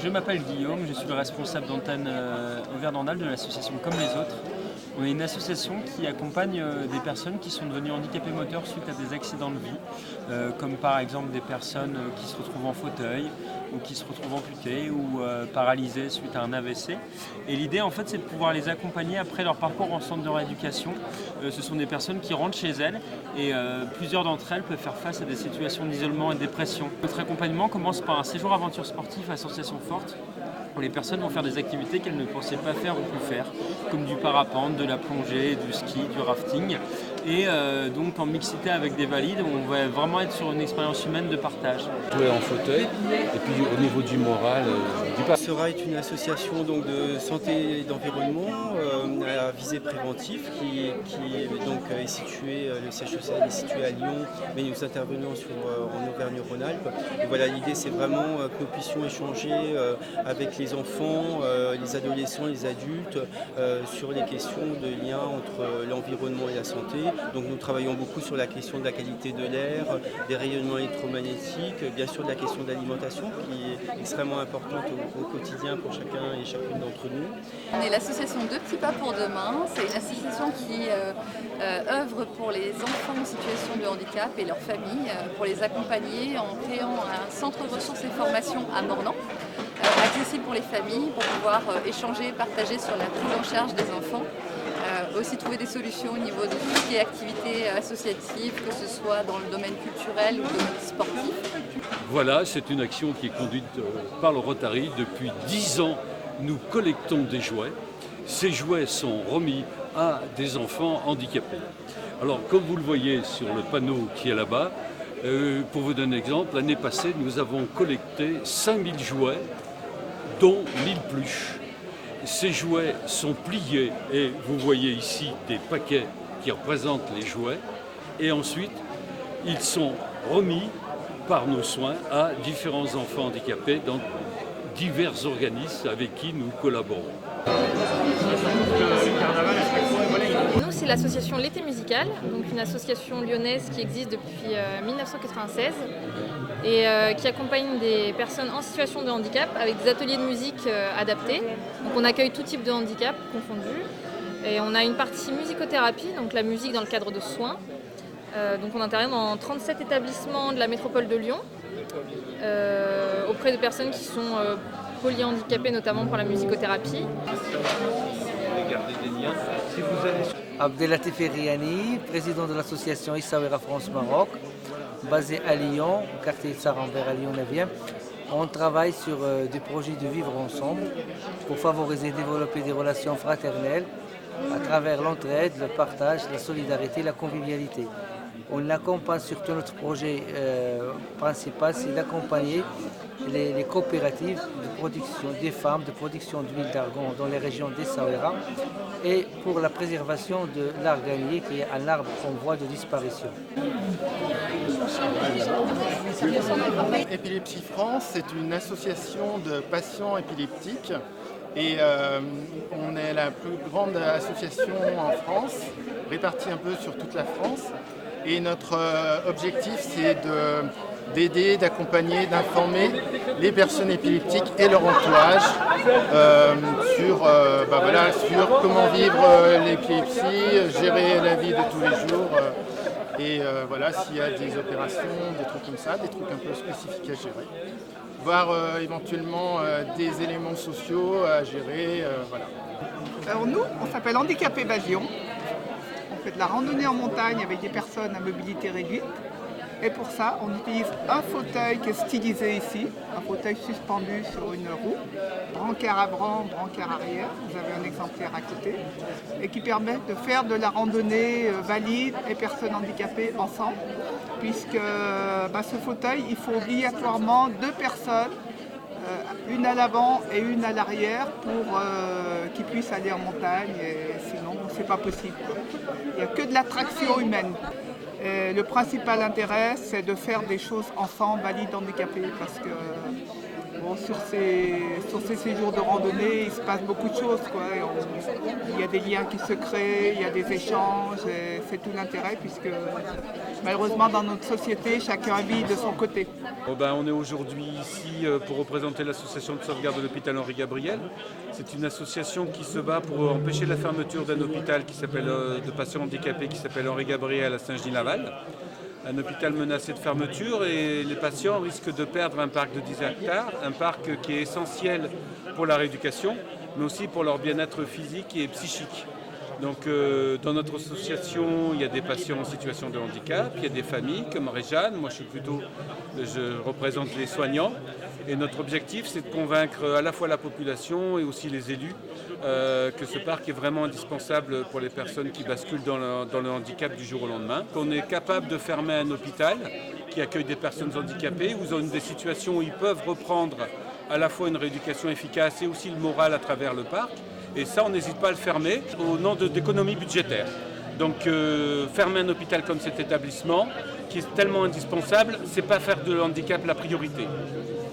Je m'appelle Guillaume, je suis le responsable d'antenne Auvergne-Rhône-Alpes de l'association Comme les Autres. On est une association qui accompagne des personnes qui sont devenues handicapées moteurs suite à des accidents de vie, comme par exemple des personnes qui se retrouvent en fauteuil ou qui se retrouvent amputées ou paralysées suite à un AVC. Et l'idée en fait c'est de pouvoir les accompagner après leur parcours en centre de rééducation. Ce sont des personnes qui rentrent chez elles et plusieurs d'entre elles peuvent faire face à des situations d'isolement et de dépression. Notre accompagnement commence par un séjour aventure sportif à sensations fortes, où les personnes vont faire des activités qu'elles ne pensaient pas faire ou plus faire, comme du parapente, de la plongée, du ski, du rafting. Et donc en mixité avec des valides, on va vraiment être sur une expérience humaine de partage. Jouer en fauteuil, et puis au niveau du moral, je dis pas. SERA est une association donc, de santé et d'environnement à visée préventive qui est située, le siège social est situé à Lyon, mais nous intervenons en Auvergne-Rhône-Alpes. Et voilà, l'idée c'est vraiment que nous puissions échanger avec les enfants, les adolescents, les adultes sur les questions de lien entre l'environnement et la santé. Donc nous travaillons beaucoup sur la question de la qualité de l'air, des rayonnements électromagnétiques, bien sûr de la question de l'alimentation qui est extrêmement importante au quotidien pour chacun et chacune d'entre nous. On est l'association Deux Petits Pas pour Demain. C'est une association qui œuvre pour les enfants en situation de handicap et leurs familles, pour les accompagner en créant un centre ressources et formation à Mornan, accessible pour les familles, pour pouvoir échanger, partager sur la prise en charge des enfants. Aussi trouver des solutions au niveau de tout ce qui est activités associatives, que ce soit dans le domaine culturel ou le domaine sportif. Voilà, c'est une action qui est conduite par le Rotary. Depuis 10 ans, nous collectons des jouets. Ces jouets sont remis à des enfants handicapés. Alors, comme vous le voyez sur le panneau qui est là-bas, pour vous donner un exemple, l'année passée, nous avons collecté 5000 jouets, dont 1000 pluches. Ces jouets sont pliés et vous voyez ici des paquets qui représentent les jouets. Et ensuite, ils sont remis par nos soins à différents enfants handicapés dans divers organismes avec qui nous collaborons. Nous, c'est l'association L'été musical, donc une association lyonnaise qui existe depuis 1996 et qui accompagne des personnes en situation de handicap avec des ateliers de musique adaptés. Donc on accueille tout type de handicap confondu. Et on a une partie musicothérapie, donc la musique dans le cadre de soins. Donc on intervient dans 37 établissements de la métropole de Lyon auprès de personnes qui sont polyhandicapées, notamment pour la musicothérapie. Abdelatif Riani, président de l'association Essaouira France-Maroc, basé à Lyon, au quartier de Saint-Rambert à Lyon 9e. On travaille sur des projets de vivre ensemble pour favoriser et développer des relations fraternelles à travers l'entraide, le partage, la solidarité, la convivialité. On accompagne surtout notre projet principal, c'est d'accompagner les coopératives de production des femmes, de production d'huile d'argan dans les régions d'Essaouira et pour la préservation de l'arganier qui est un arbre en voie de disparition. Épilepsie France, c'est une association de patients épileptiques et on est la plus grande association en France, répartie un peu sur toute la France. Et notre objectif, c'est d'aider, d'accompagner, d'informer les personnes épileptiques et leur entourage sur comment vivre l'épilepsie, gérer la vie de tous les jours. Et s'il y a des opérations, des trucs comme ça, des trucs un peu spécifiques à gérer. Voir éventuellement des éléments sociaux à gérer. Alors nous, on s'appelle Handicapés Basion. On fait de la randonnée en montagne avec des personnes à mobilité réduite. Et pour ça, on utilise un fauteuil qui est stylisé ici, un fauteuil suspendu sur une roue, brancard avant, brancard arrière, vous avez un exemplaire à côté, et qui permet de faire de la randonnée valide et personnes handicapées ensemble, puisque ce fauteuil, il faut obligatoirement 2 personnes, une à l'avant et une à l'arrière pour qu'ils puissent aller en montagne, et sinon c'est pas possible. Il n'y a que de la traction humaine. Et le principal intérêt, c'est de faire des choses ensemble, valides, handicapés, parce que Bon, sur ces séjours de randonnée, il se passe beaucoup de choses, quoi. Il y a des liens qui se créent, il y a des échanges, et c'est tout l'intérêt puisque malheureusement dans notre société, chacun vit de son côté. On est aujourd'hui ici pour représenter l'association de sauvegarde de l'hôpital Henri Gabriel. C'est une association qui se bat pour empêcher la fermeture d'un hôpital de patients handicapés qui s'appelle Henri Gabriel à Saint-Genis-Laval. Un hôpital menacé de fermeture et les patients risquent de perdre un parc de 10 hectares, un parc qui est essentiel pour la rééducation, mais aussi pour leur bien-être physique et psychique. Donc dans notre association, il y a des patients en situation de handicap, il y a des familles comme Marie-Jeanne, moi je représente les soignants. Et notre objectif, c'est de convaincre à la fois la population et aussi les élus que ce parc est vraiment indispensable pour les personnes qui basculent dans le handicap du jour au lendemain. Qu'on est capable de fermer un hôpital qui accueille des personnes handicapées, où ils ont des situations où ils peuvent reprendre à la fois une rééducation efficace et aussi le moral à travers le parc. Et ça, on n'hésite pas à le fermer au nom d'économies budgétaires. Donc fermer un hôpital comme cet établissement, qui est tellement indispensable, c'est pas faire de handicap la priorité.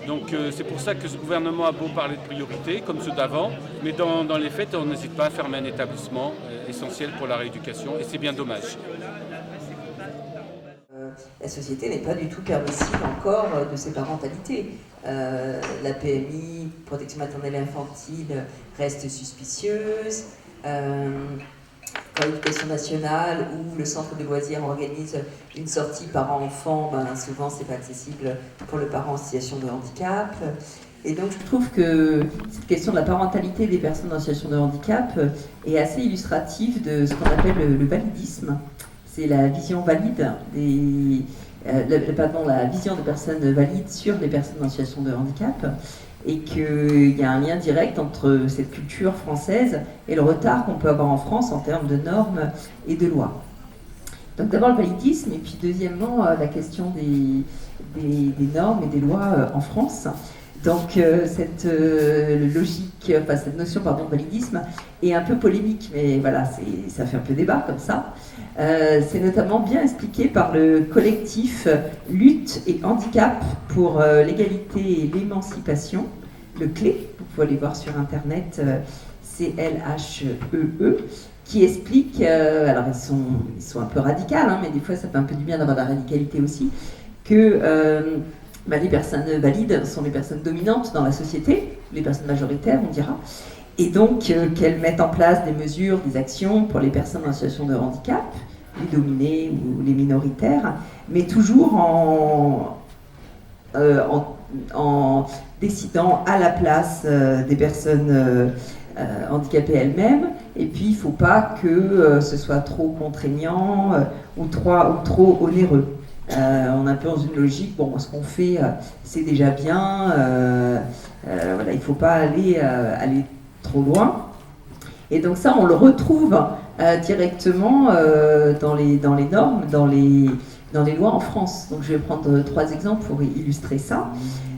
Donc c'est pour ça que ce gouvernement a beau parler de priorité, comme ceux d'avant, mais dans les faits, on n'hésite pas à fermer un établissement essentiel pour la rééducation, et c'est bien dommage. La société n'est pas du tout permissive encore de ces parentalités. La PMI, protection maternelle et infantile, reste suspicieuse. Quand l'éducation nationale ou le centre de loisirs organise une sortie parent-enfant, souvent c'est pas accessible pour le parent en situation de handicap. Et donc je trouve que cette question de la parentalité des personnes en situation de handicap est assez illustrative de ce qu'on appelle le validisme. C'est la vision valide la vision des personnes valides sur les personnes en situation de handicap, et qu'il y a un lien direct entre cette culture française et le retard qu'on peut avoir en France en termes de normes et de lois. Donc d'abord le validisme, et puis deuxièmement la question des normes et des lois en France. Donc cette notion de validisme est un peu polémique, mais voilà, ça fait un peu débat comme ça. C'est notamment bien expliqué par le collectif Lutte et Handicap pour l'égalité et l'émancipation, le CLÉ, vous pouvez aller voir sur internet, CLHEE, qui explique, alors ils sont un peu radicales, mais des fois ça fait un peu du bien d'avoir de la radicalité aussi, que les personnes valides sont les personnes dominantes dans la société, les personnes majoritaires on dira, et donc qu'elles mettent en place des mesures, des actions pour les personnes en situation de handicap, les dominés ou les minoritaires, mais toujours en décidant à la place des personnes handicapées elles-mêmes. Et puis il ne faut pas que ce soit trop contraignant ou trop onéreux. On est un peu dans une logique, ce qu'on fait c'est déjà bien, il ne faut pas aller trop loin. Et donc ça, on le retrouve directement dans les normes, dans les lois en France. Donc je vais prendre 3 exemples pour illustrer ça.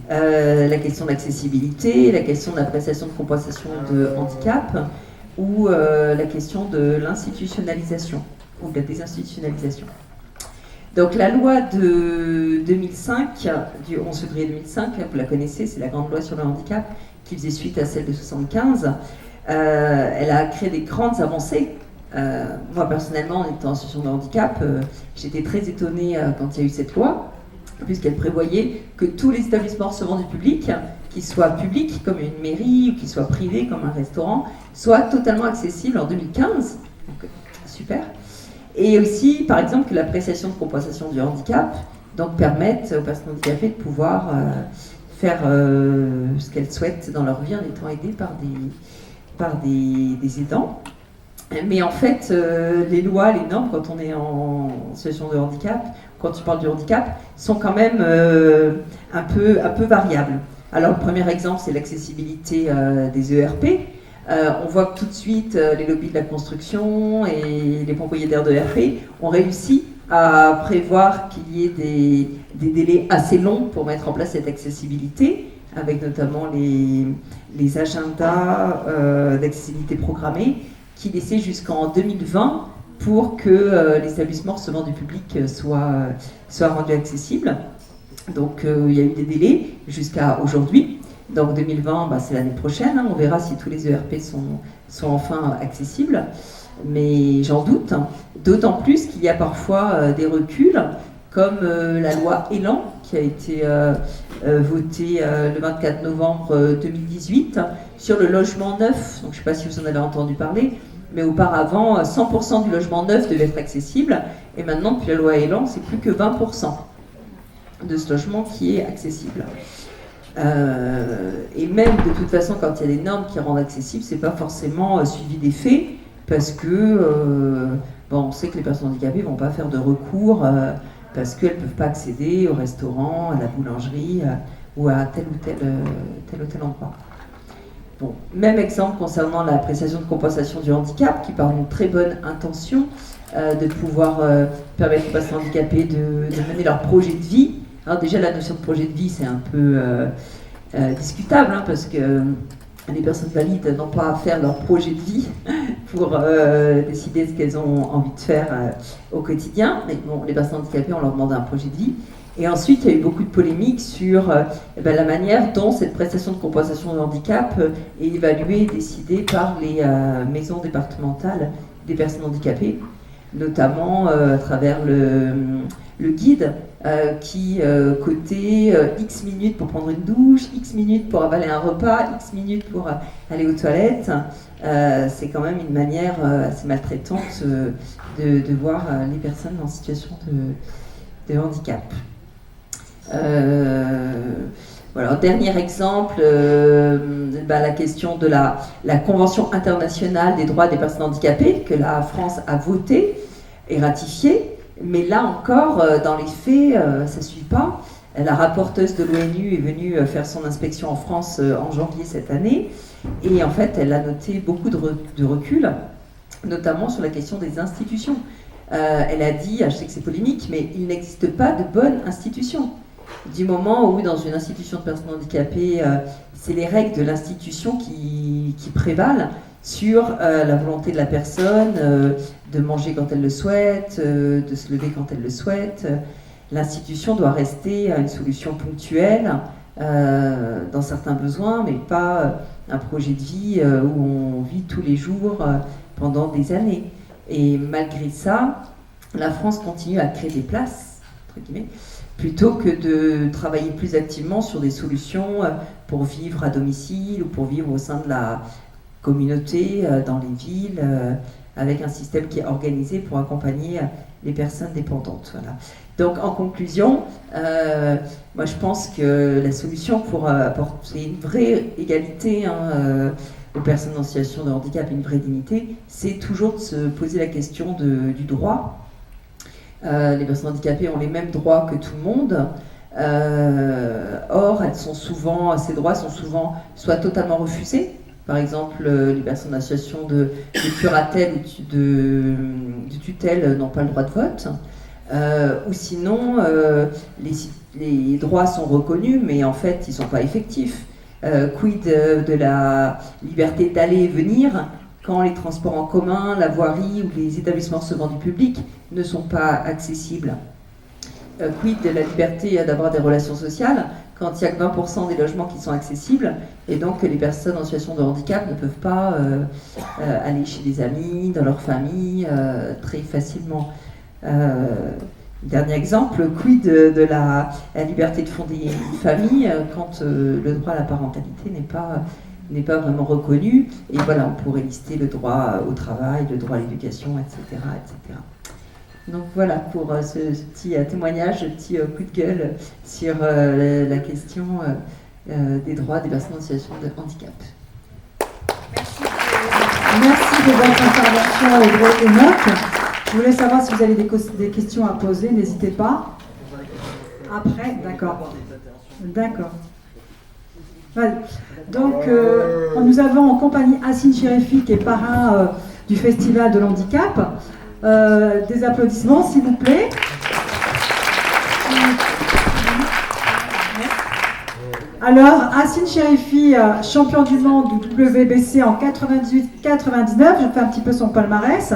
La question de l'accessibilité, la question de la prestation de compensation de handicap, ou la question de l'institutionnalisation, ou de la désinstitutionnalisation. Donc la loi de 2005, du 11 février 2005, vous la connaissez, c'est la grande loi sur le handicap, qui faisait suite à celle de 75. Elle a créé des grandes avancées. Moi personnellement, en étant en situation de handicap, j'étais très étonnée quand il y a eu cette loi, puisqu'elle prévoyait que tous les établissements recevant du public, qu'ils soient publics comme une mairie ou qu'ils soient privés comme un restaurant, soient totalement accessibles en 2015. Donc, super. Et aussi, par exemple, que l'appréciation de compensation du handicap permette aux personnes handicapées de pouvoir faire ce qu'elles souhaitent dans leur vie en étant aidées par des aidants. Mais en fait, les lois, les normes, quand on est en situation de handicap, quand tu parles du handicap, sont quand même un peu variables. Alors le premier exemple, c'est l'accessibilité des ERP. On voit que tout de suite, les lobbies de la construction et les propriétaires d'ERP ont réussi à prévoir qu'il y ait des délais assez longs pour mettre en place cette accessibilité, avec notamment les agendas d'accessibilité programmés, qui laissaient jusqu'en 2020 pour que les établissements recevant du public soient rendus accessibles. Donc il y a eu des délais jusqu'à aujourd'hui. Donc 2020, c'est l'année prochaine, on verra si tous les ERP sont enfin accessibles, mais j'en doute, d'autant plus qu'il y a parfois des reculs, comme la loi Elan, qui a été votée le 24 novembre 2018, sur le logement neuf. Donc, je ne sais pas si vous en avez entendu parler, mais auparavant, 100% du logement neuf devait être accessible, et maintenant, depuis la loi Elan, c'est plus que 20% de ce logement qui est accessible. Et même de toute façon, quand il y a des normes qui rendent accessible, c'est pas forcément suivi des faits, parce que on sait que les personnes handicapées vont pas faire de recours parce qu'elles peuvent pas accéder au restaurant, à la boulangerie ou à tel ou tel endroit. Bon, même exemple concernant la prestation de compensation du handicap, qui part d'une très bonne intention de pouvoir permettre aux personnes handicapées de mener leur projet de vie. Alors déjà, la notion de projet de vie, c'est un peu discutable, parce que les personnes valides n'ont pas à faire leur projet de vie pour décider ce qu'elles ont envie de faire au quotidien. Mais bon, les personnes handicapées, on leur demande un projet de vie. Et ensuite, il y a eu beaucoup de polémiques sur la manière dont cette prestation de compensation de handicap est évaluée et décidée par les maisons départementales des personnes handicapées, notamment à travers le guide qui cotait X minutes pour prendre une douche, X minutes pour avaler un repas, X minutes pour aller aux toilettes. C'est quand même une manière assez maltraitante de voir les personnes en situation de handicap. Voilà, dernier exemple, la question de la Convention internationale des droits des personnes handicapées que la France a votée et ratifiée. Mais là encore, dans les faits, ça ne suit pas. La rapporteuse de l'ONU est venue faire son inspection en France en janvier cette année. Et en fait, elle a noté beaucoup de recul, notamment sur la question des institutions. Elle a dit, je sais que c'est polémique, mais il n'existe pas de bonne institution. Du moment où dans une institution de personnes handicapées, c'est les règles de l'institution qui prévalent sur la volonté de la personne de manger quand elle le souhaite, de se lever quand elle le souhaite. L'institution doit rester une solution ponctuelle dans certains besoins, mais pas un projet de vie où on vit tous les jours pendant des années. Et malgré ça, la France continue à créer des places, entre guillemets, plutôt que de travailler plus activement sur des solutions pour vivre à domicile ou pour vivre au sein de la communauté, dans les villes, avec un système qui est organisé pour accompagner les personnes dépendantes. Voilà. Donc en conclusion, moi je pense que la solution pour apporter une vraie égalité aux personnes en situation de handicap et une vraie dignité, c'est toujours de se poser la question du droit. Les personnes handicapées ont les mêmes droits que tout le monde. Or, ces droits sont souvent soit totalement refusés. Par exemple, les personnes en situation de curatelle ou de tutelle n'ont pas le droit de vote. Ou sinon, les droits sont reconnus, mais en fait, ils ne sont pas effectifs. Quid de la liberté d'aller et venir quand les transports en commun, la voirie ou les établissements recevant du public ne sont pas accessibles. Quid de la liberté d'avoir des relations sociales quand il n'y a que 20% des logements qui sont accessibles et donc que les personnes en situation de handicap ne peuvent pas aller chez des amis, dans leur famille, très facilement. Dernier exemple, quid de la liberté de fonder une famille quand le droit à la parentalité n'est pas vraiment reconnu. Et voilà, on pourrait lister le droit au travail, le droit à l'éducation, etc., etc. Donc voilà pour ce petit témoignage, ce petit coup de gueule sur la question des droits des personnes en situation de handicap. Merci de votre intervention et notes. Je voulais savoir si vous avez des questions à poser, n'hésitez pas. Après, d'accord. D'accord. Voilà. Donc, nous avons en compagnie Hassine Chérifi, qui est parrain du Festival de l'handicap. Des applaudissements, s'il vous plaît. Alors, Hassine Chérifi, champion du monde du WBC en 98-99, je fais un petit peu son palmarès.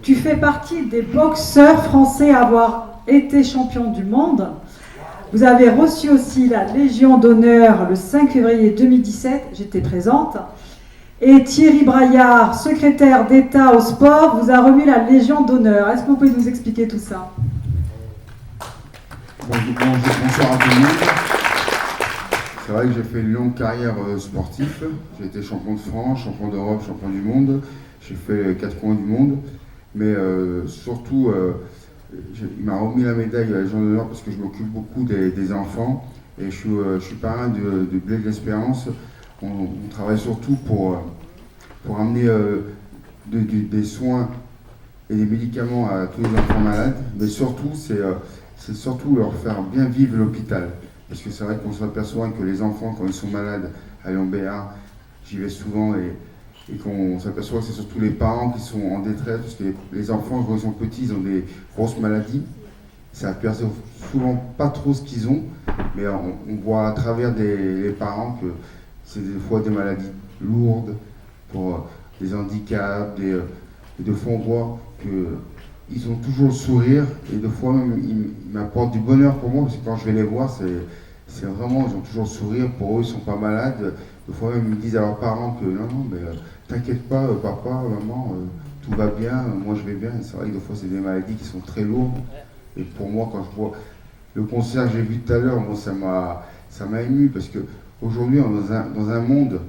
Tu fais partie des boxeurs français à avoir été champion du monde. Vous avez reçu aussi la Légion d'honneur le 5 février 2017, j'étais présente. Et Thierry Braillard, secrétaire d'État au sport, vous a remis la Légion d'honneur. Est-ce que vous pouvez nous expliquer tout ça? Bonsoir à tout le monde. C'est vrai que j'ai fait une longue carrière sportive. J'ai été champion de France, champion d'Europe, champion du monde. J'ai fait 4 coins du monde. Mais surtout, il m'a remis la médaille de la Légion d'honneur parce que je m'occupe beaucoup des enfants. Et je suis parrain de Blé de l'Espérance. On travaille surtout pour amener des soins et des médicaments à tous les enfants malades. Mais surtout, c'est surtout leur faire bien vivre l'hôpital. Parce que c'est vrai qu'on s'aperçoit que les enfants, quand ils sont malades à Lyon Béart, j'y vais souvent et qu'on s'aperçoit que c'est surtout les parents qui sont en détresse. Parce que les enfants, quand ils sont petits, ils ont des grosses maladies. Ça ne perçoit souvent pas trop ce qu'ils ont, mais on voit à travers les parents que c'est des fois des maladies lourdes, pour des handicaps, et de fois on voit qu'ils ont toujours le sourire, et de fois même ils m'apportent du bonheur pour moi, parce que quand je vais les voir, c'est vraiment, ils ont toujours le sourire, pour eux ils sont pas malades, de fois même ils me disent à leurs parents que non, mais t'inquiète pas, papa, maman, tout va bien, moi je vais bien, et c'est vrai que des fois c'est des maladies qui sont très lourdes, et pour moi quand je vois le concert que j'ai vu tout à l'heure, moi ça m'a ému, parce que aujourd'hui, dans un monde,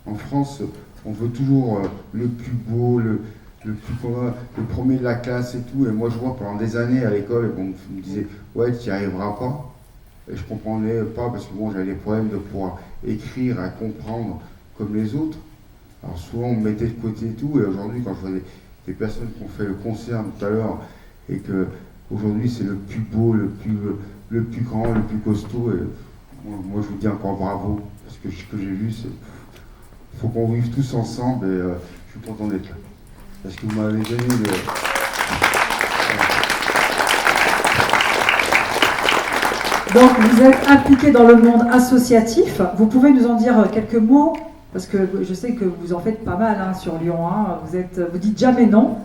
en France, on veut toujours le plus beau, le premier de la classe et tout. Et moi, je vois pendant des années à l'école, on me disait « Ouais, tu n'y arriveras pas ». Et je ne comprenais pas parce que bon, j'avais des problèmes de pouvoir écrire, à comprendre comme les autres. Alors souvent, on me mettait de côté et tout. Et aujourd'hui, quand je vois des personnes qui ont fait le concert tout à l'heure et qu'aujourd'hui, c'est le plus beau, le plus grand, le plus costaud. Et, moi, je vous dis encore bravo, parce que ce que j'ai vu, c'est qu'il faut qu'on vive tous ensemble, et je suis content d'être là. Parce que vous m'avez donné Donc, vous êtes impliqué dans le monde associatif. Vous pouvez nous en dire quelques mots? Parce que je sais que vous en faites pas mal sur Lyon. Hein. Vous dites jamais non.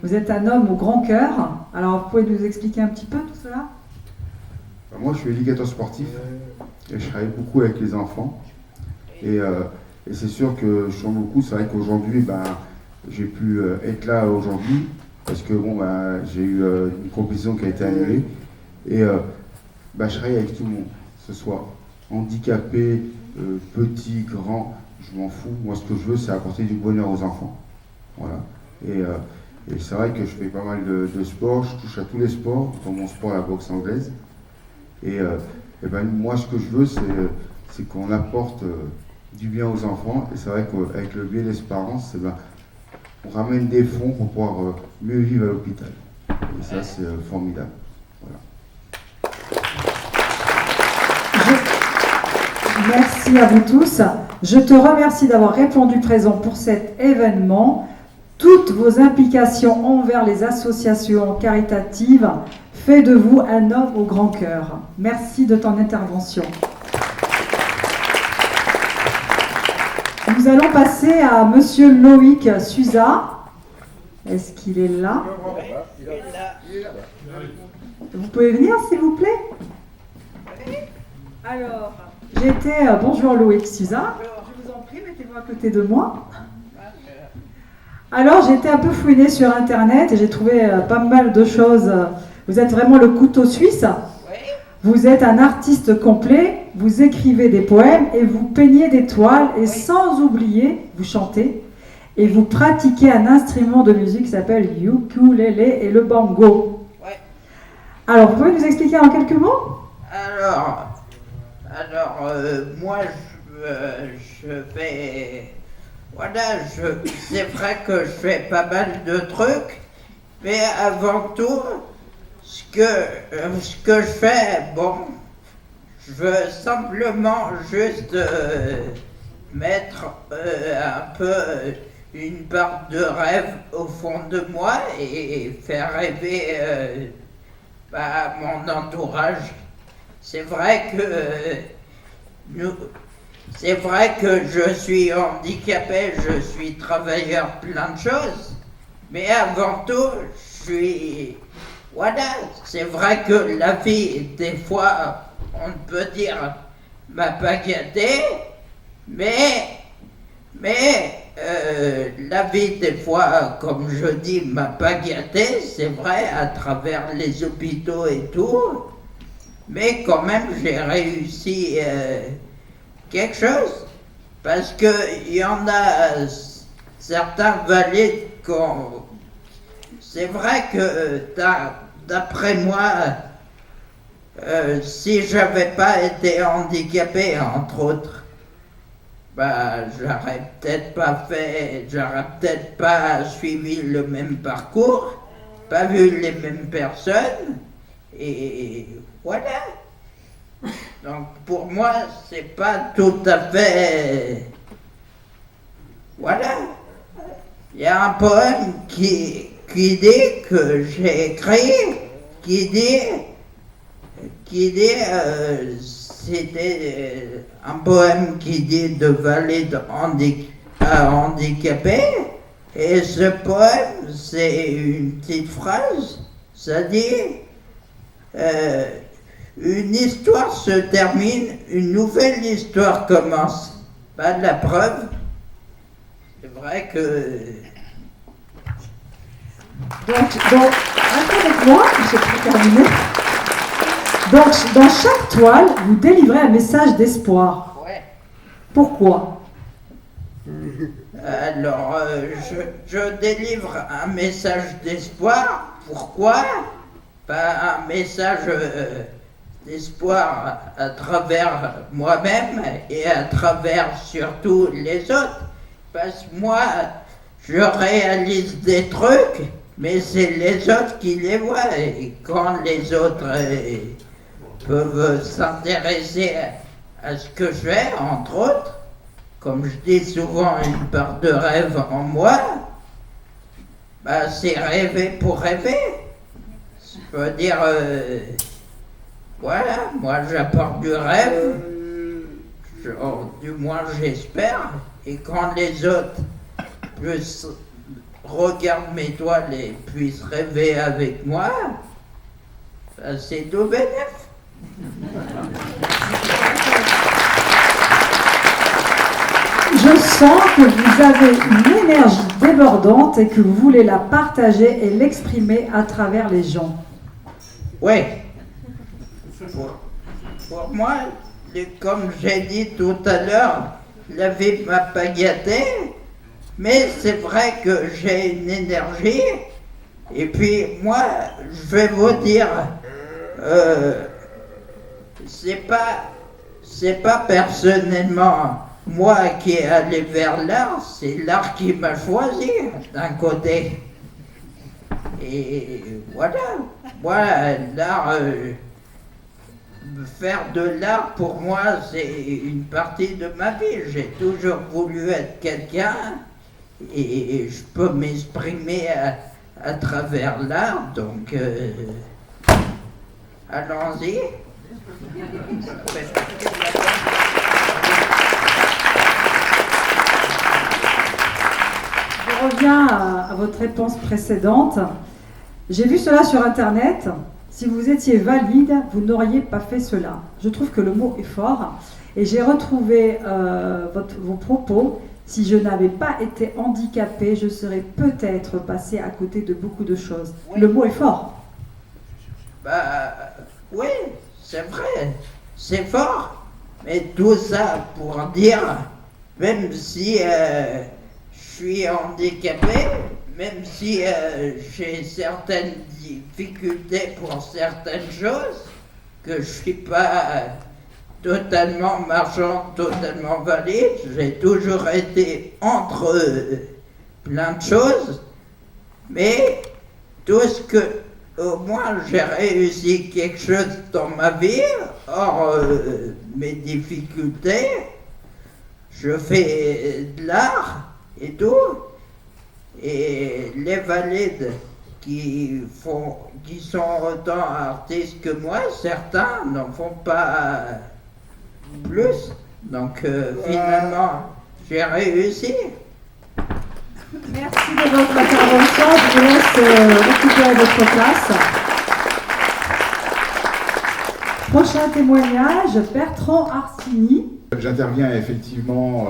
Vous êtes un homme au grand cœur. Alors, vous pouvez nous expliquer un petit peu tout cela? Moi, je suis éducateur sportif. Et je travaille beaucoup avec les enfants. Et c'est sûr que je chante beaucoup. C'est vrai qu'aujourd'hui, j'ai pu être là aujourd'hui. Parce que j'ai eu une compétition qui a été annulée. Et je travaille avec tout le monde. Que ce soit handicapé, petit, grand, je m'en fous. Moi, ce que je veux, c'est apporter du bonheur aux enfants. Voilà. Et c'est vrai que je fais pas mal de sport. Je touche à tous les sports, dans mon sport, la boxe anglaise. Et moi, ce que je veux, c'est qu'on apporte du bien aux enfants. Et c'est vrai qu'avec le biais d'Espérance, on ramène des fonds pour pouvoir mieux vivre à l'hôpital. Et ça, c'est formidable. Voilà. Merci à vous tous. Je te remercie d'avoir répondu présent pour cet événement. Toutes vos implications envers les associations caritatives fait de vous un homme au grand cœur. Merci de ton intervention. Nous allons passer à Monsieur Loïc Suza. Est-ce qu'il est là? Vous pouvez venir, s'il vous plaît? Alors, bonjour Loïc Suza. Je vous en prie, mettez-vous à côté de moi. Alors, j'ai été un peu fouinée sur Internet et j'ai trouvé pas mal de choses. Vous êtes vraiment le couteau suisse. Oui. Vous êtes un artiste complet, vous écrivez des poèmes et vous peignez des toiles. Et sans oublier, vous chantez et vous pratiquez un instrument de musique qui s'appelle ukulélé et le bango. Oui. Alors, vous pouvez nous expliquer en quelques mots? Alors, moi, je fais... Voilà, c'est vrai que je fais pas mal de trucs, mais avant tout, ce que je fais, je veux simplement juste mettre un peu une part de rêve au fond de moi et faire rêver mon entourage. C'est vrai que je suis handicapé, je suis travailleur, plein de choses, mais avant tout, voilà, c'est vrai que la vie, des fois, on peut dire, m'a pas gâté, mais la vie, des fois, comme je dis, m'a pas gâté, c'est vrai, à travers les hôpitaux et tout, mais quand même, j'ai réussi quelque chose, parce qu'il y en a certains valides c'est vrai que, d'après moi, si j'avais pas été handicapé, entre autres, j'aurais peut-être pas suivi le même parcours, pas vu les mêmes personnes, et voilà. Donc pour moi, c'est pas tout à fait... Voilà. Il y a un poème qui dit, que j'ai écrit, qui dit c'était un poème qui dit de valide à handicapé, et ce poème, c'est une petite phrase, ça dit une histoire se termine, une nouvelle histoire commence. Pas de la preuve. C'est vrai que... Donc, restez avec moi, j'ai terminé. Donc, dans chaque toile, vous délivrez un message d'espoir. Ouais. Pourquoi? Alors, je délivre un message d'espoir. Pourquoi? Un message d'espoir à travers moi-même et à travers surtout les autres. Parce que moi, je réalise des trucs, mais c'est les autres qui les voient. Et quand les autres peuvent s'intéresser à ce que je fais, entre autres, comme je dis souvent, une part de rêve en moi, c'est rêver pour rêver. Je veux dire, voilà, moi j'apporte du rêve, du moins j'espère, et quand les autres regardent mes toiles et puissent rêver avec moi, c'est tout bénef. Je sens que vous avez une énergie débordante et que vous voulez la partager et l'exprimer à travers les gens. Oui. Pour moi, comme j'ai dit tout à l'heure, la vie m'a pas gâté, mais c'est vrai que j'ai une énergie. Et puis moi, je vais vous dire, c'est pas personnellement moi qui est allé vers l'art, c'est l'art qui m'a choisi d'un côté. Et voilà, moi, l'art, faire de l'art pour moi, c'est une partie de ma vie. J'ai toujours voulu être quelqu'un et je peux m'exprimer à travers l'art, donc allons-y. Je reviens à votre réponse précédente. J'ai vu cela sur Internet. Si vous étiez valide, vous n'auriez pas fait cela. Je trouve que le mot est fort. Et j'ai retrouvé vos propos. Si je n'avais pas été handicapée, je serais peut-être passée à côté de beaucoup de choses. Oui. Le mot est fort. Oui, c'est vrai. C'est fort. Mais tout ça pour dire, même si je suis handicapé, même si j'ai certaines difficultés pour certaines choses, que je ne suis pas totalement marchand, totalement valide, j'ai toujours été entre plein de choses, mais tout ce que, au moins, j'ai réussi quelque chose dans ma vie, hors mes difficultés, je fais de l'art et tout. Et les valides qui sont autant artistes que moi, certains n'en font pas plus. Donc finalement, j'ai réussi. Merci de votre intervention. Je vous laisse récupérer votre place. Prochain témoignage, Bertrand Arsini. J'interviens effectivement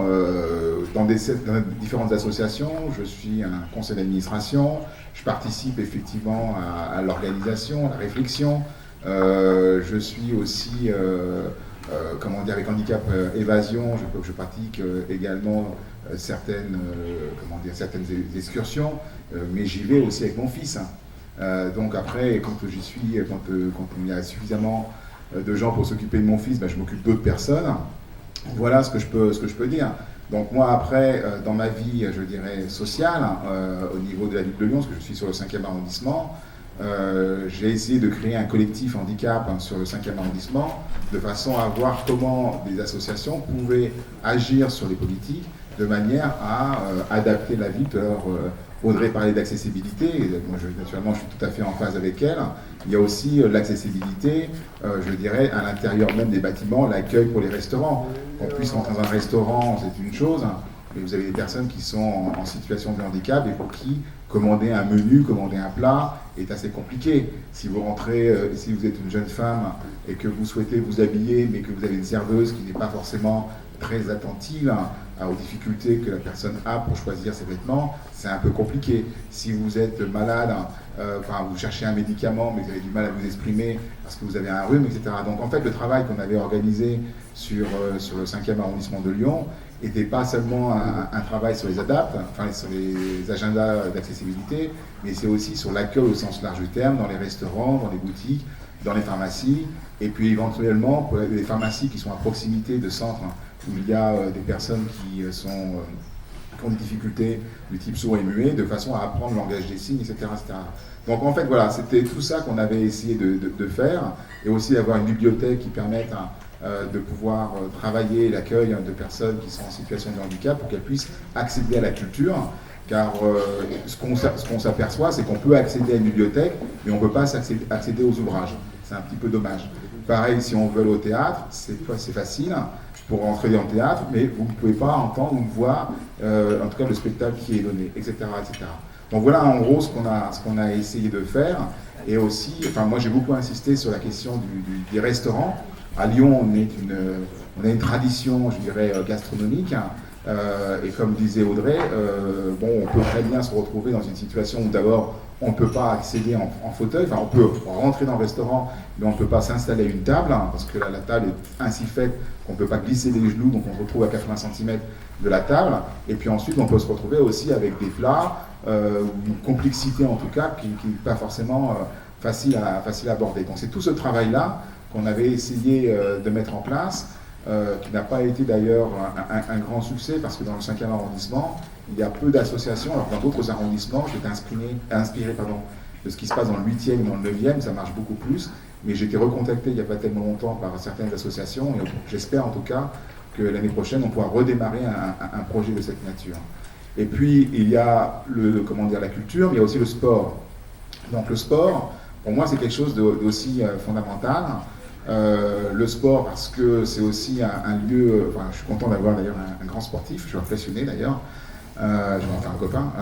dans différentes associations. Je suis un conseil d'administration. Je participe effectivement à l'organisation, à la réflexion. Je suis aussi, avec Handicap Évasion, je pratique également certaines excursions, mais j'y vais aussi avec mon fils. Donc après, quand il y a suffisamment de gens pour s'occuper de mon fils, je m'occupe d'autres personnes. Voilà ce que je peux dire. Donc moi après, dans ma vie, je dirais, sociale, au niveau de la ville de Lyon, parce que je suis sur le 5e arrondissement, j'ai essayé de créer un collectif handicap sur le 5e arrondissement, de façon à voir comment des associations pouvaient agir sur les politiques de manière à adapter la ville. Audrey parlait d'accessibilité, moi naturellement je suis tout à fait en phase avec elle. Il y a aussi l'accessibilité, je dirais, à l'intérieur même des bâtiments, l'accueil pour les restaurants. Qu'on puisse rentrer dans un restaurant, c'est une chose, mais vous avez des personnes qui sont en situation de handicap et pour qui commander un menu, commander un plat est assez compliqué. Si vous rentrez, si vous êtes une jeune femme et que vous souhaitez vous habiller, mais que vous avez une serveuse qui n'est pas forcément très attentive aux difficultés que la personne a pour choisir ses vêtements, c'est un peu compliqué. Si vous êtes malade, vous cherchez un médicament, mais vous avez du mal à vous exprimer parce que vous avez un rhume, etc. Donc en fait, le travail qu'on avait organisé sur le 5e arrondissement de Lyon n'était pas seulement un travail sur les sur les agendas d'accessibilité, mais c'est aussi sur l'accueil au sens large du terme, dans les restaurants, dans les boutiques, dans les pharmacies, et puis éventuellement pour les pharmacies qui sont à proximité de centres où il y a des personnes qui ont des difficultés du type sourd et muet, de façon à apprendre le langage des signes, etc. etc. Donc en fait, voilà, c'était tout ça qu'on avait essayé de faire, et aussi d'avoir une bibliothèque qui permette de pouvoir travailler l'accueil de personnes qui sont en situation de handicap pour qu'elles puissent accéder à la culture. Car ce qu'on s'aperçoit, c'est qu'on peut accéder à une bibliothèque, mais on ne peut pas accéder aux ouvrages. C'est un petit peu dommage. Pareil, si on veut aller au théâtre, c'est facile pour entrer dans le théâtre, mais vous ne pouvez pas entendre ou voir, en tout cas, le spectacle qui est donné, etc. etc. Donc voilà en gros ce qu'on a essayé de faire. Et aussi, moi j'ai beaucoup insisté sur la question des restaurants. À Lyon, on a une tradition, je dirais, gastronomique. Et comme disait Audrey, on peut très bien se retrouver dans une situation où d'abord on ne peut pas accéder en fauteuil, on peut rentrer dans le restaurant, mais on ne peut pas s'installer à une table, parce que la table est ainsi faite qu'on ne peut pas glisser les genoux, donc on se retrouve à 80 cm de la table. Et puis ensuite on peut se retrouver aussi avec des plats, une complexité en tout cas, qui n'est pas forcément facile à aborder. Donc c'est tout ce travail-là qu'on avait essayé de mettre en place, qui n'a pas été d'ailleurs un grand succès, parce que dans le 5e arrondissement, il y a peu d'associations, alors que dans d'autres arrondissements, j'étais inspiré de ce qui se passe dans le 8e et dans le 9e, ça marche beaucoup plus, mais j'ai été recontacté il n'y a pas tellement longtemps par certaines associations, et j'espère en tout cas que l'année prochaine, on pourra redémarrer un projet de cette nature. Et puis, il y a la culture, mais il y a aussi le sport. Donc le sport, pour moi, c'est quelque chose d'aussi fondamental. Le sport, parce que c'est aussi un lieu, je suis content d'avoir d'ailleurs un grand sportif, je suis impressionné d'ailleurs, je vais en faire un copain.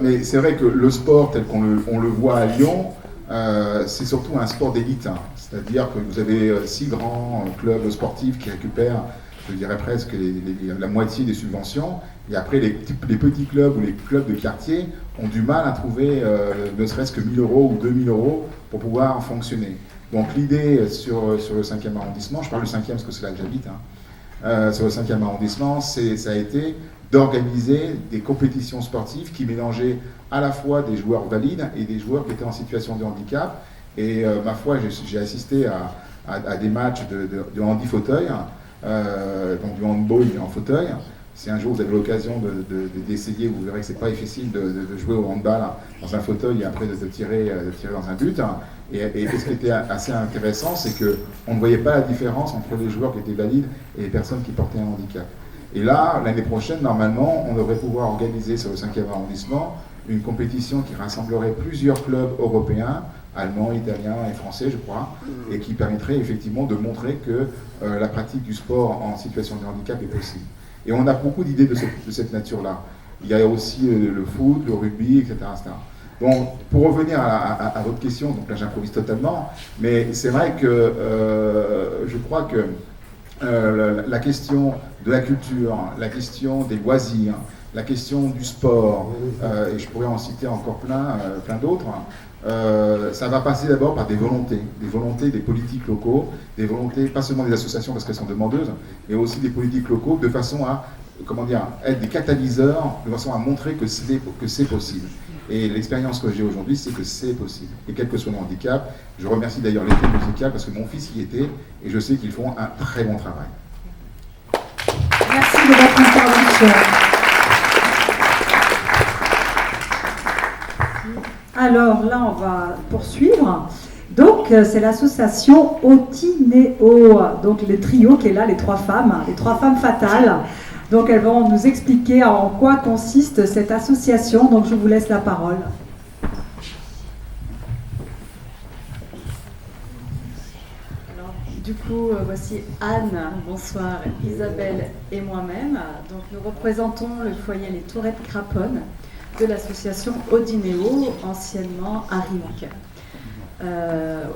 Mais c'est vrai que le sport tel qu'on le voit à Lyon, c'est surtout un sport d'élite, c'est-à-dire que vous avez 6 grands clubs sportifs qui récupèrent, je dirais presque la moitié des subventions, et après les petits clubs ou les clubs de quartier ont du mal à trouver ne serait-ce que 1 000 € ou 2 000 € pour pouvoir fonctionner. Donc l'idée sur le 5e arrondissement, je parle du 5e parce que c'est là que j'habite, sur le 5e arrondissement, ça a été d'organiser des compétitions sportives qui mélangeaient à la fois des joueurs valides et des joueurs qui étaient en situation de handicap. Et ma foi, j'ai assisté à des matchs de handi-fauteuil, donc du handball mais en fauteuil. Si un jour vous avez l'occasion d'essayer, vous verrez que c'est pas difficile de jouer au handball dans un fauteuil et après de tirer dans un but. Et ce qui était assez intéressant, c'est qu'on ne voyait pas la différence entre les joueurs qui étaient valides et les personnes qui portaient un handicap. Et là, l'année prochaine, normalement, on devrait pouvoir organiser sur le 5e arrondissement une compétition qui rassemblerait plusieurs clubs européens, allemands, italiens et français, je crois, et qui permettrait effectivement de montrer que la pratique du sport en situation de handicap est possible. Et on a beaucoup d'idées de cette nature-là. Il y a aussi le foot, le rugby, etc. etc. Bon, pour revenir à votre question, donc là j'improvise totalement, mais c'est vrai que je crois que la question de la culture, la question des loisirs, la question du sport, et je pourrais en citer encore plein d'autres, ça va passer d'abord par des volontés des politiques locaux, des volontés, pas seulement des associations parce qu'elles sont demandeuses, mais aussi des politiques locaux de façon à, être des catalyseurs, de façon à montrer que c'est possible. Et l'expérience que j'ai aujourd'hui, c'est que c'est possible. Et quel que soit mon handicap, je remercie d'ailleurs l'été musical parce que mon fils y était et je sais qu'ils font un très bon travail. Merci de votre intervention. Alors là, on va poursuivre. Donc, c'est l'association Otinéo, donc le trio qui est là, les trois femmes fatales. Donc, elles vont nous expliquer en quoi consiste cette association. Donc, je vous laisse la parole. Alors, du coup, voici Anne, bonsoir, Isabelle et moi-même. Donc, nous représentons le foyer Les Tourettes Craponne de l'association Odinéo, anciennement Arimac.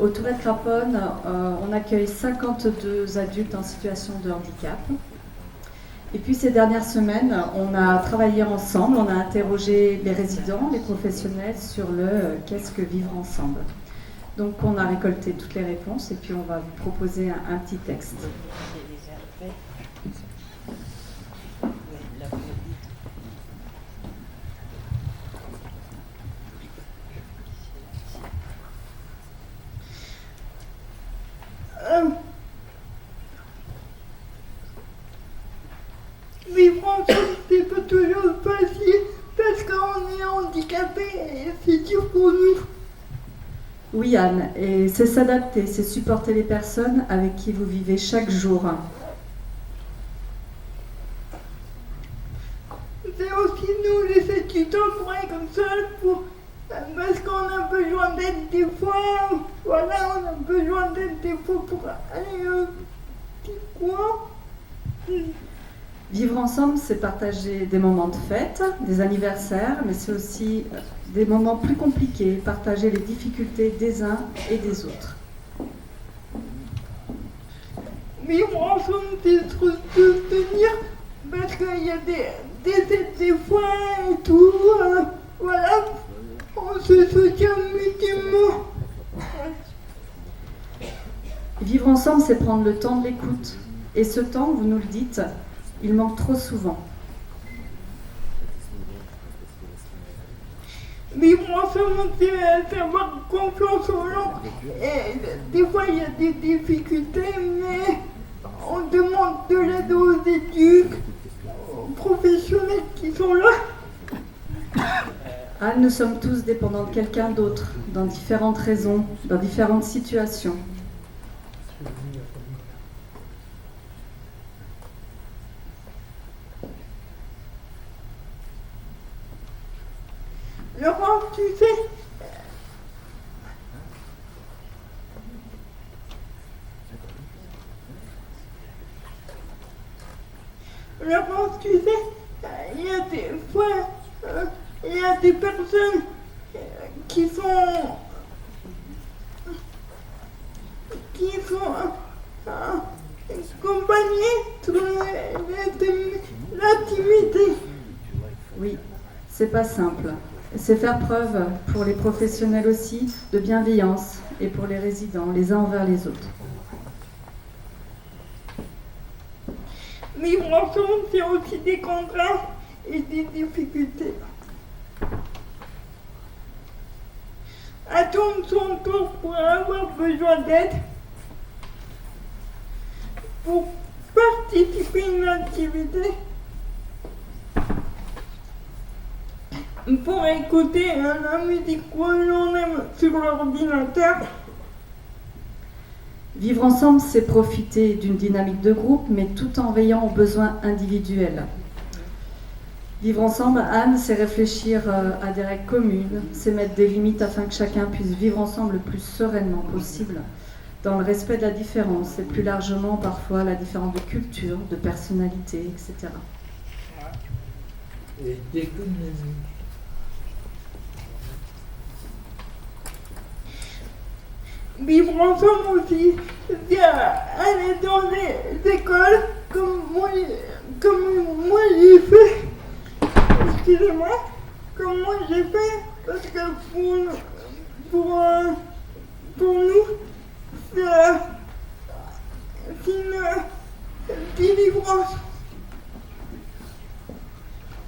Aux Tourettes Craponne, on accueille 52 adultes en situation de handicap. Et puis ces dernières semaines, on a travaillé ensemble, on a interrogé les résidents, les professionnels sur le qu'est-ce que vivre ensemble. Donc on a récolté toutes les réponses et puis on va vous proposer un petit texte. Vivre ensemble, c'est pas toujours facile parce qu'on est handicapé et c'est dur pour nous. Oui Anne, et c'est s'adapter, c'est supporter les personnes avec qui vous vivez chaque jour. C'est aussi nous les étudiants pour être comme ça, parce qu'on a besoin d'aide des fois. Voilà, on a besoin d'aide des fois pour aller au petit coin. Vivre ensemble, c'est partager des moments de fête, des anniversaires, mais c'est aussi des moments plus compliqués, partager les difficultés des uns et des autres. Vivre ensemble, c'est se soutenir, parce qu'il y a des aides des fois et tout. Voilà, on se soutient mutuellement. Vivre ensemble, c'est prendre le temps de l'écoute. Et ce temps, vous nous le dites, il manque trop souvent. Vivre ensemble, c'est avoir confiance aux gens. Et des fois, il y a des difficultés, mais on demande de l'aide aux éduques, aux professionnels qui sont là. Anne, nous sommes tous dépendants de quelqu'un d'autre, dans différentes raisons, dans différentes situations. Laurent, tu sais, il y a des fois, il y a des personnes qui sont accompagnées sur l'intimité. Oui, c'est pas simple. C'est faire preuve, pour les professionnels aussi, de bienveillance et pour les résidents, les uns envers les autres. Vivre ensemble, c'est aussi des contraintes et des difficultés. Attendre son tour pour avoir besoin d'aide, pour participer à une activité, pour écouter la musique que l'on aime sur l'ordinateur. Vivre ensemble, c'est profiter d'une dynamique de groupe, mais tout en veillant aux besoins individuels. Vivre ensemble, Anne, c'est réfléchir à des règles communes, c'est mettre des limites afin que chacun puisse vivre ensemble le plus sereinement possible, dans le respect de la différence, et plus largement parfois la différence de culture, de personnalité, etc. Et d'économie. vivre ensemble aussi, c'est aller dans les écoles comme moi j'ai fait. Excusez-moi, comme moi j'ai fait, parce que pour nous, c'est une délivrance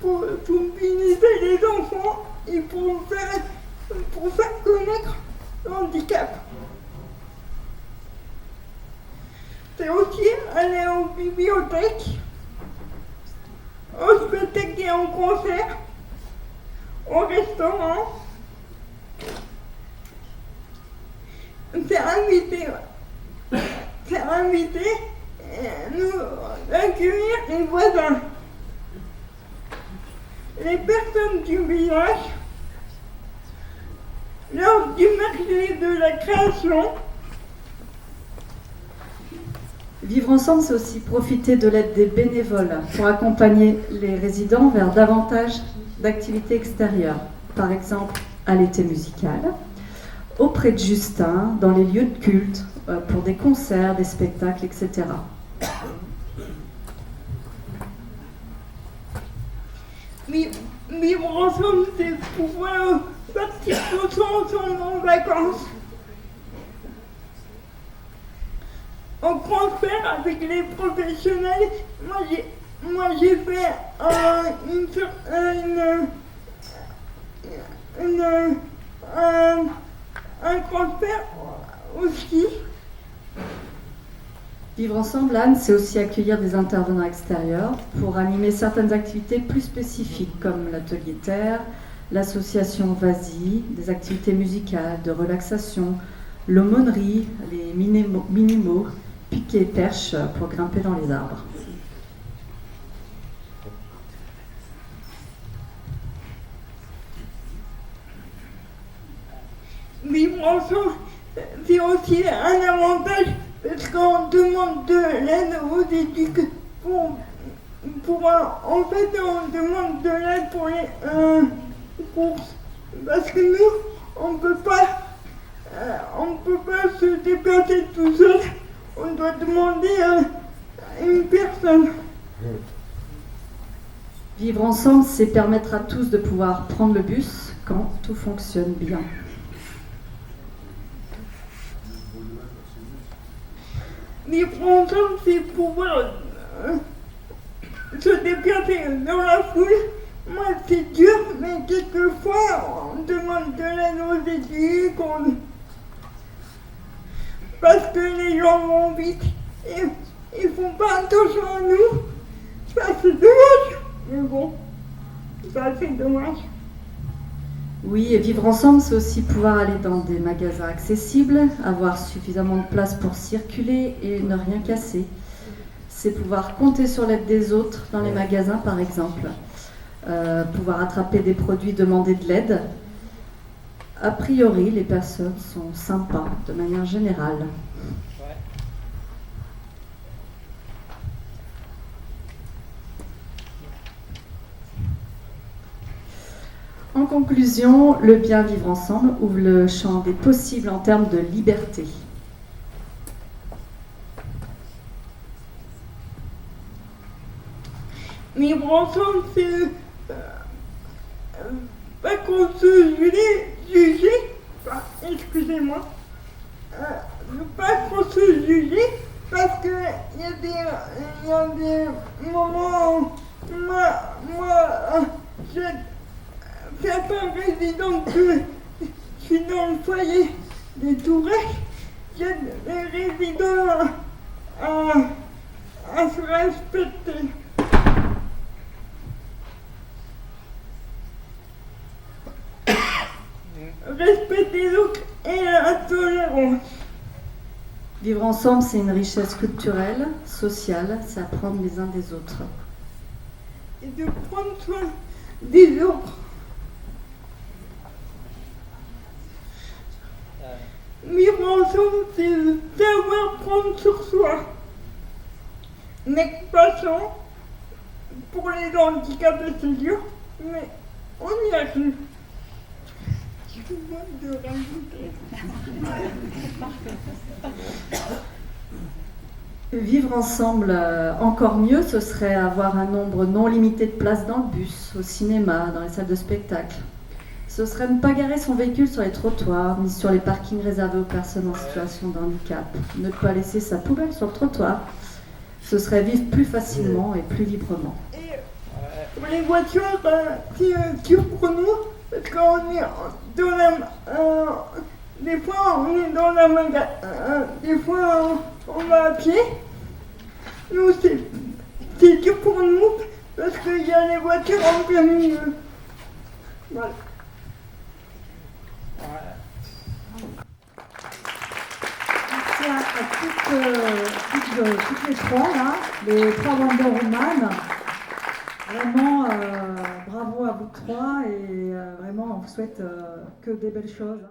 pour unir les enfants et pour faire connaître le handicap. C'est aussi aller aux bibliothèques, au spectacle et en concert, au restaurant. C'est inviter nous accueillir les voisins, les personnes du village, lors du marché de la création. Vivre ensemble, c'est aussi profiter de l'aide des bénévoles pour accompagner les résidents vers davantage d'activités extérieures. Par exemple, à l'été musical, auprès de Justin, dans les lieux de culte, pour des concerts, des spectacles, etc. Vivre ensemble, c'est pouvoir partir tous ensemble en vacances. On transfère avec les professionnels. Moi j'ai fait un transfert au ski. Vivre ensemble, Anne, c'est aussi accueillir des intervenants extérieurs pour animer certaines activités plus spécifiques comme l'atelier terre, l'association Vasi, des activités musicales, de relaxation, l'aumônerie, les mini-mots, piquer et perche pour grimper dans les arbres. Vivre ensemble, c'est aussi un avantage parce qu'on demande de l'aide aux éduques en fait, on demande de l'aide pour les courses parce que nous, on peut pas se déplacer tout seul. On doit demander à une personne. Vivre ensemble, c'est permettre à tous de pouvoir prendre le bus quand tout fonctionne bien. Vivre ensemble, c'est pouvoir se déplacer dans la foule. Moi, c'est dur, mais quelquefois, on demande de l'aide aux études, parce que les gens vont vite et ils font pas attention à nous. Ça, c'est dommage. Mais bon, ça, c'est dommage. Oui, et vivre ensemble, c'est aussi pouvoir aller dans des magasins accessibles, avoir suffisamment de place pour circuler et ne rien casser. C'est pouvoir compter sur l'aide des autres dans les magasins, par exemple. Pouvoir attraper des produits, demander de l'aide. A priori, les personnes sont sympas de manière générale. En conclusion, le bien vivre ensemble ouvre le champ des possibles en termes de liberté. Vivre ensemble, c'est pas qu'on se juger, excusez-moi, pas qu'on se juger, parce que il y a des moments où moi j'ai certains résidents que je suis dans le foyer des Tourelles, j'ai des résidents à se respecter. Respecter l'autre et la tolérance. Vivre ensemble, c'est une richesse culturelle, sociale, c'est apprendre les uns des autres. Et de prendre soin des autres. Vivre ensemble, c'est savoir prendre sur soi. N'être patient, pour les handicapés c'est dur, mais on y arrive. de rajouter. Vivre ensemble, encore mieux, ce serait avoir un nombre non limité de places dans le bus, au cinéma, dans les salles de spectacle. Ce serait ne pas garer son véhicule sur les trottoirs, ni sur les parkings réservés aux personnes en situation de handicap. Ne pas laisser sa poubelle sur le trottoir. Ce serait vivre plus facilement et plus librement. Pour les voitures, c'est dur pour nous, parce qu'on est dans la... des fois, on est dans la magasin, des fois, on va à pied. Nous, c'est dur pour nous, parce qu'il y a les voitures en plein milieu. Voilà. Merci à toutes les trois, là, les trois Wonder Woman. Vraiment, bravo à vous trois et vraiment, on vous souhaite que des belles choses.